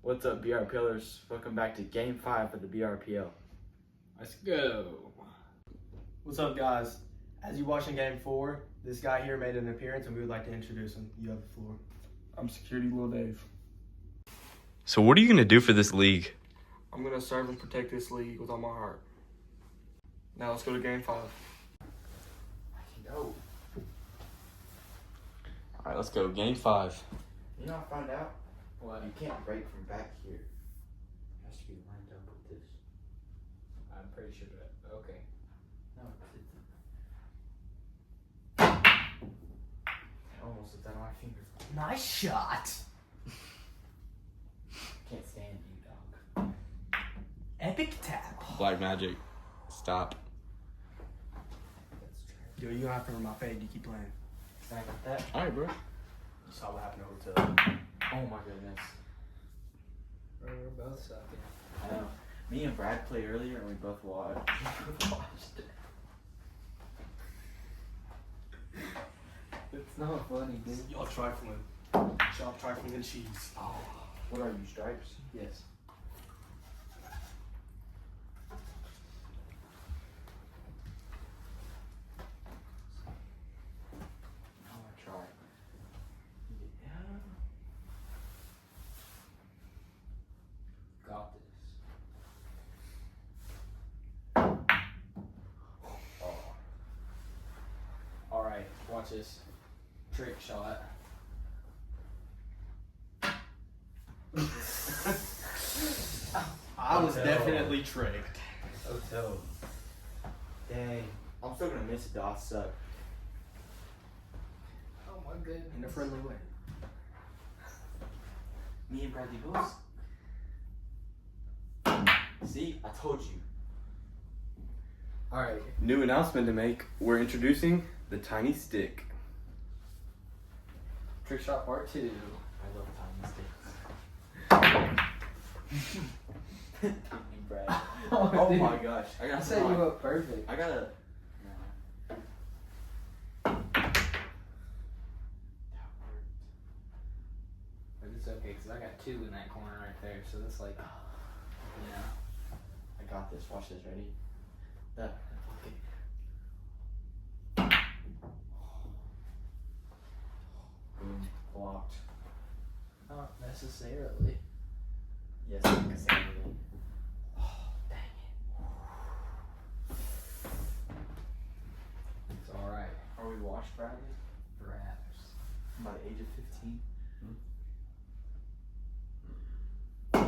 What's up, BRPLers? Welcome back to Game 5 of the BRPL. Let's go. What's up, guys? As you watching Game 4, this guy here made an appearance and we would like to introduce him. You have the floor. I'm Security Lil Dave. So what are you going to do for this league? I'm going to serve and protect this league with all my heart. Now let's go to Game 5. Go. All right, let's go. Game 5. You know, I found out What? you can't break from back here. It has to be lined up with this. I'm pretty sure that. Okay. No, it almost slipped out of my finger. Nice shot. Can't stand you, dog. Epic tap. Black Magic. Stop. That's trash. Yo, you don't have to remember my fade. You keep playing. Can I get that? All right, bro. You saw what happened over to Oh my goodness. We're both sucking. I know. Me and Brad played earlier and we both watched. it. It's not funny, dude. Y'all trifling. Y'all trifling and cheese. Oh, what are you, stripes? Yes. I'm gonna try. Yeah. Got this. Oh. All right, watch this. Trick shot. I was Hotel. definitely tricked. Hotel. Dang. I'm still gonna miss it though. I suck. Oh my goodness. In a friendly way. Me and Bradley Bills. See, I told you. All right. New announcement to make. We're introducing the Tiny Stick. Trick shot part 2. I love tiny sticks. Thank you, Brad. Oh dude. my gosh. I I gotta set you up perfect. I gotta. No. That worked. But it's okay, because I got 2 in that corner right there. So that's like, yeah. I got this. Watch this. Ready? That. Boom. Blocked. Not necessarily. Yes, I can say it. Oh, dang it. It's all right. Are we washed, Bradley? Perhaps. By the age of 15? I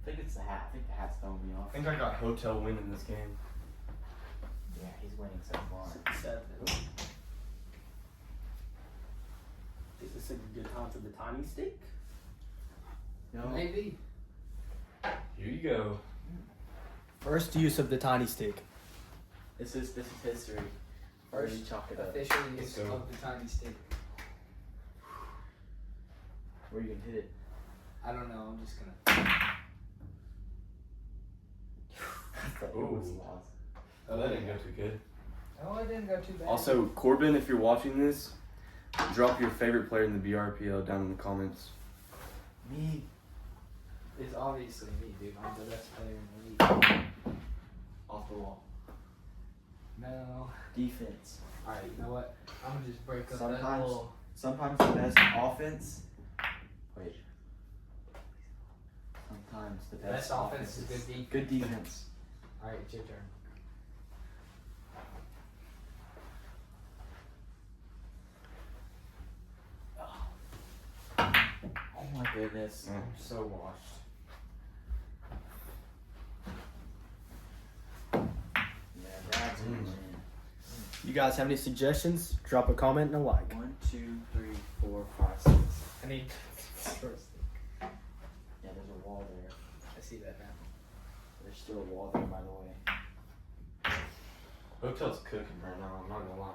think it's the hat. I think the hat's throwing me off. I think I got Hotel win in this game. Yeah, he's winning so far. 7. Is this a good time for the tiny stick? No. Maybe. Here you go. First use of the tiny stick. This is history. First Really chalk it up. official Let's use go. of the tiny stick. Where you can hit it? I don't know. I'm just gonna. I thought it was Ooh. lost. Oh, that didn't go too good. Oh, it didn't go too bad. Also, Corbin, if you're watching this, drop your favorite player in the BRPL down in the comments. Me. It's obviously me, dude. I'm the best player in the league. Off the wall. No. Defense. Alright, you know what? I'm gonna just break up that Sometimes- little. Sometimes the best offense. Wait. Sometimes the best, Best offense is good defense. Good defense. Alright, it's your turn. Oh my goodness. Mm. I'm so washed. Yeah, that's Mm. mm. You guys have any suggestions? Drop a comment and a like. 1, 2, 3, 4, 5, 6. I need first. Yeah, there's a wall there. I see that now. There's still a wall there, by the way. Hotel's cooking right now, I'm not gonna lie.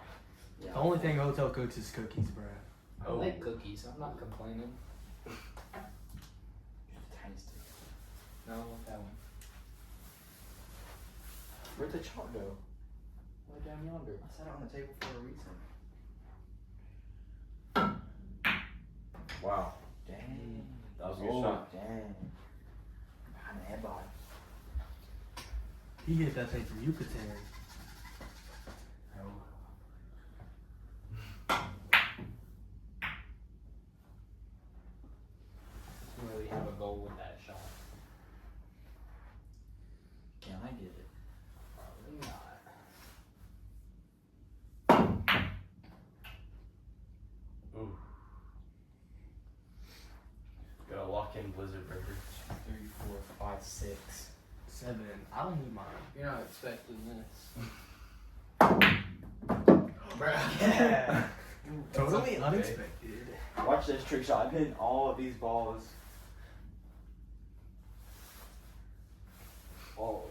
Yeah. The only thing Hotel cooks is cookies, bruh. I like cookies. I'm not complaining. Use the tiny stick. No, I want that one. Where'd the chalk go? Way down yonder. I set it on the table for a reason. Wow. Dang. That was a good Oh, shot. dang. Behind the head body. He hit that thing from Yucatan. Really have a goal with that shot. Can I get it? Probably not. Ooh. Got a lock in Blizzard Breaker. 3, 4, 5, 6. 7. I don't need mine. You're not expecting this. Yeah. Totally okay. unexpected. Watch this trick shot. I'm hitting all of these balls. Oh.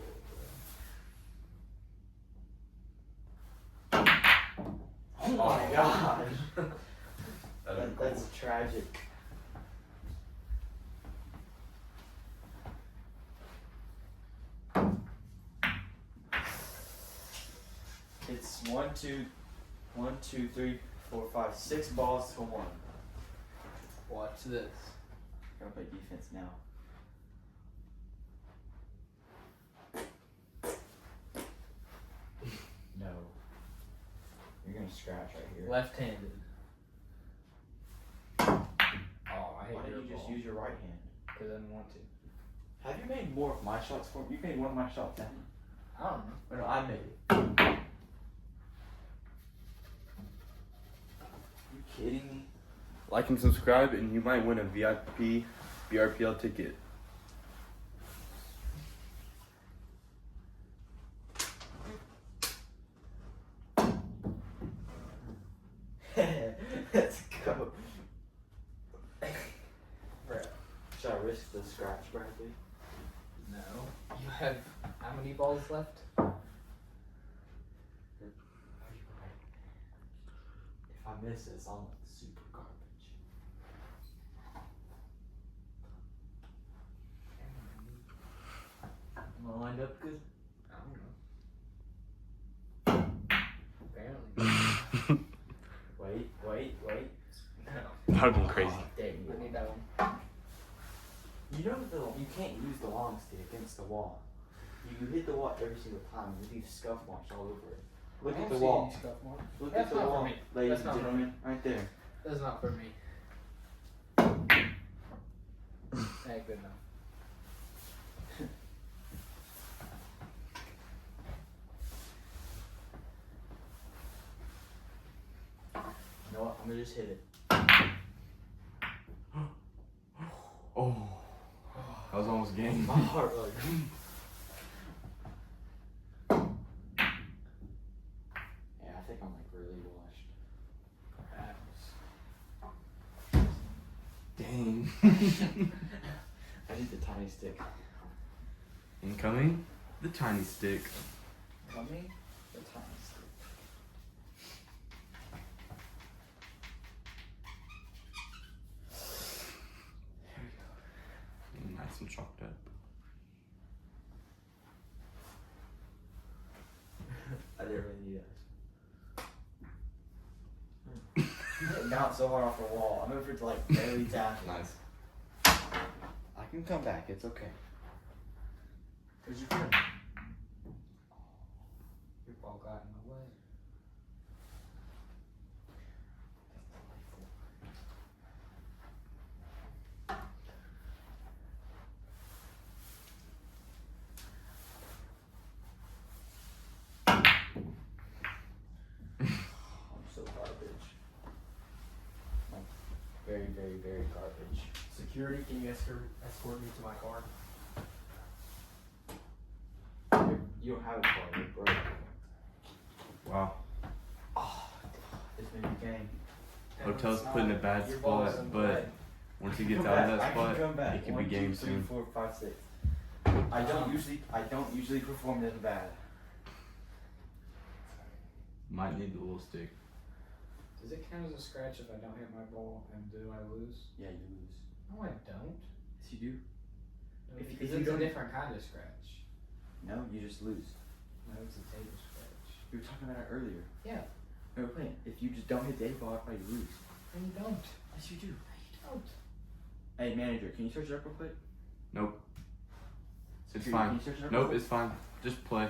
Oh my gosh. That'd be That's tragic. It's 1, 2, 3, 4, 5, 6 balls to 1. Watch this. Gotta play defense now. No. You're gonna scratch right here. Left-handed. Oh, I hate Why your didn't you just ball. use your right hand? Because I didn't want to. Have you made more of my shots for me? You made one of my shots, haven't you? I don't know. Or no, I made it. You kidding me? Like and subscribe, and you might win a VIP BRPL ticket. Let's go. Bruh. Should I risk the scratch, Bradley? No. You have how many balls left? If I miss this, I'll look super garbage. Am I lined up good? I don't know. Apparently. Wait. That would've been crazy. Dang I need that one. You know you can't use the long stick against the wall. You hit the wall every single time. You leave scuff marks all over it. Look I at don't the see wall. any scuff marks. Look That's at the not for wall, me. ladies That's and not for gentlemen, right there. That's not for me. Ain't good enough. You know what? I'm gonna just hit it. Oh. That was almost game. My heart like. Yeah, I think I'm like really washed. Perhaps. Dang. I need the tiny stick. Incoming, the tiny stick. Coming? The tiny stick. Nice and chalked up. I didn't really need that. Bounce so hard off the wall. I'm over to like barely tap it. Nice. I can come back. It's okay. Where's your friend? Your ball got in the way. I'm so garbage. Like, very, very, very garbage. Security, can you escort me to my car? You don't have a car, you're broke. Wow. This may be game. Hotel's put in a bad Your ball is spot, in the but way. once he I can gets come out of back. that I spot, can come back. it could 1, be 2, game 3, soon. 4, 5, 6. I don't usually perform this bad. Might need the little stick. Does it count as a scratch if I don't hit my ball and do I lose? Yeah, you lose. No, I don't. Yes, you do. No, If because you it's a don't- different kind of scratch. No, you just lose. No, it's a table scratch. We were talking about it earlier. Yeah. We were playing. If you just don't hit the 8 ball, I you lose. No, you don't. Yes, you do. No, you don't. Hey, manager, can you search it up real quick? Nope. It's Can fine. you search it up real Nope, quick? it's fine. Just play.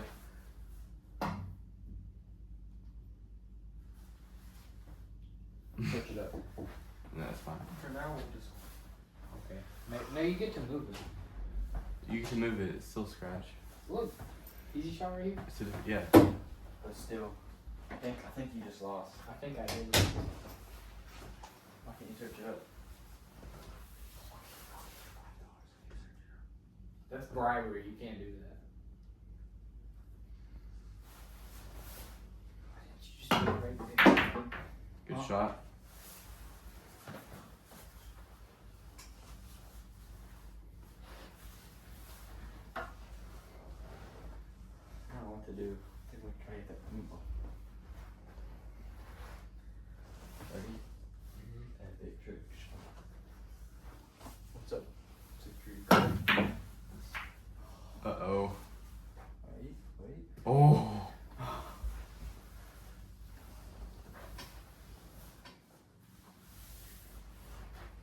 Search it up. No, it's fine. For now, we'll just. Okay. No, you get to move it. You can move it. It's still scratch. Look, easy shot right here. It's a, yeah. But still, I think you just lost. I think I did. Why can't you search it up? That's bribery. You can't do that. Why didn't you just do it right there? Good Huh? shot. I don't know what to do. I think we'll try to get that meatball. Ready? That big trick shot. What's up? Security guard. Uh-oh. Wait. Oh.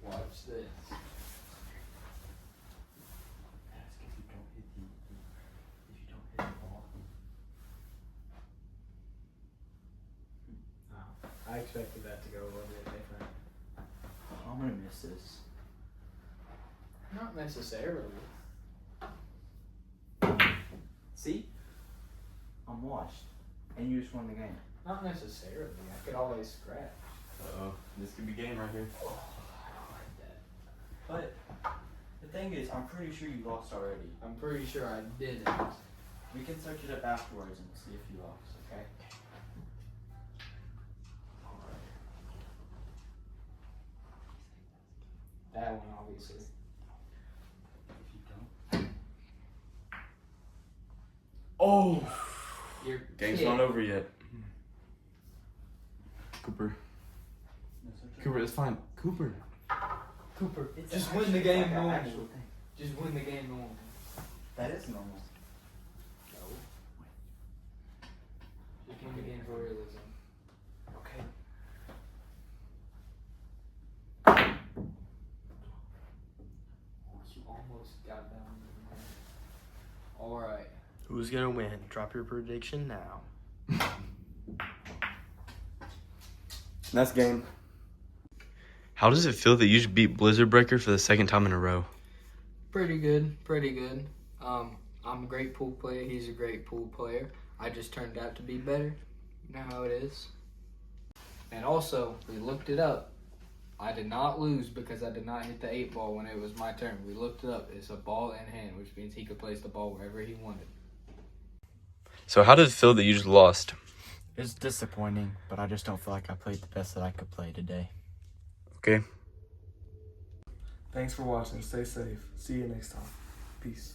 Watch this. Ask if you don't hit the ball. Oh, I expected that to go a little bit different. I'm gonna miss this. Not necessarily. See? I'm washed. And you just won the game. Not necessarily. I could always scratch. Uh-oh. This could be game right here. Oh, I don't like that. But the thing is, I'm pretty sure you lost already. I'm pretty sure I didn't. We can search it up afterwards and see if you lost, okay? That one, obviously. If you don't. Oh. Your Game's kid. not over yet. Cooper. No, search it Cooper, up. it's fine. Cooper. Cooper, It's just an win the actual- game like an normal. actual thing. Just win the game normal. That is normal. No. Just win the game for realism. Okay. You almost got down. Alright. Who's gonna win? Drop your prediction now. That's game. How does it feel that you just beat Blizzard Breaker for the second time in a row? Pretty good, pretty good. I'm a great pool player. He's a great pool player. I just turned out to be better. You know how it is. And also, we looked it up. I did not lose because I did not hit the 8 ball when it was my turn. We looked it up. It's a ball in hand, which means he could place the ball wherever he wanted. So how does it feel that you just lost? It's disappointing, but I just don't feel like I played the best that I could play today. Okay. Thanks for watching. Stay safe. See you next time. Peace.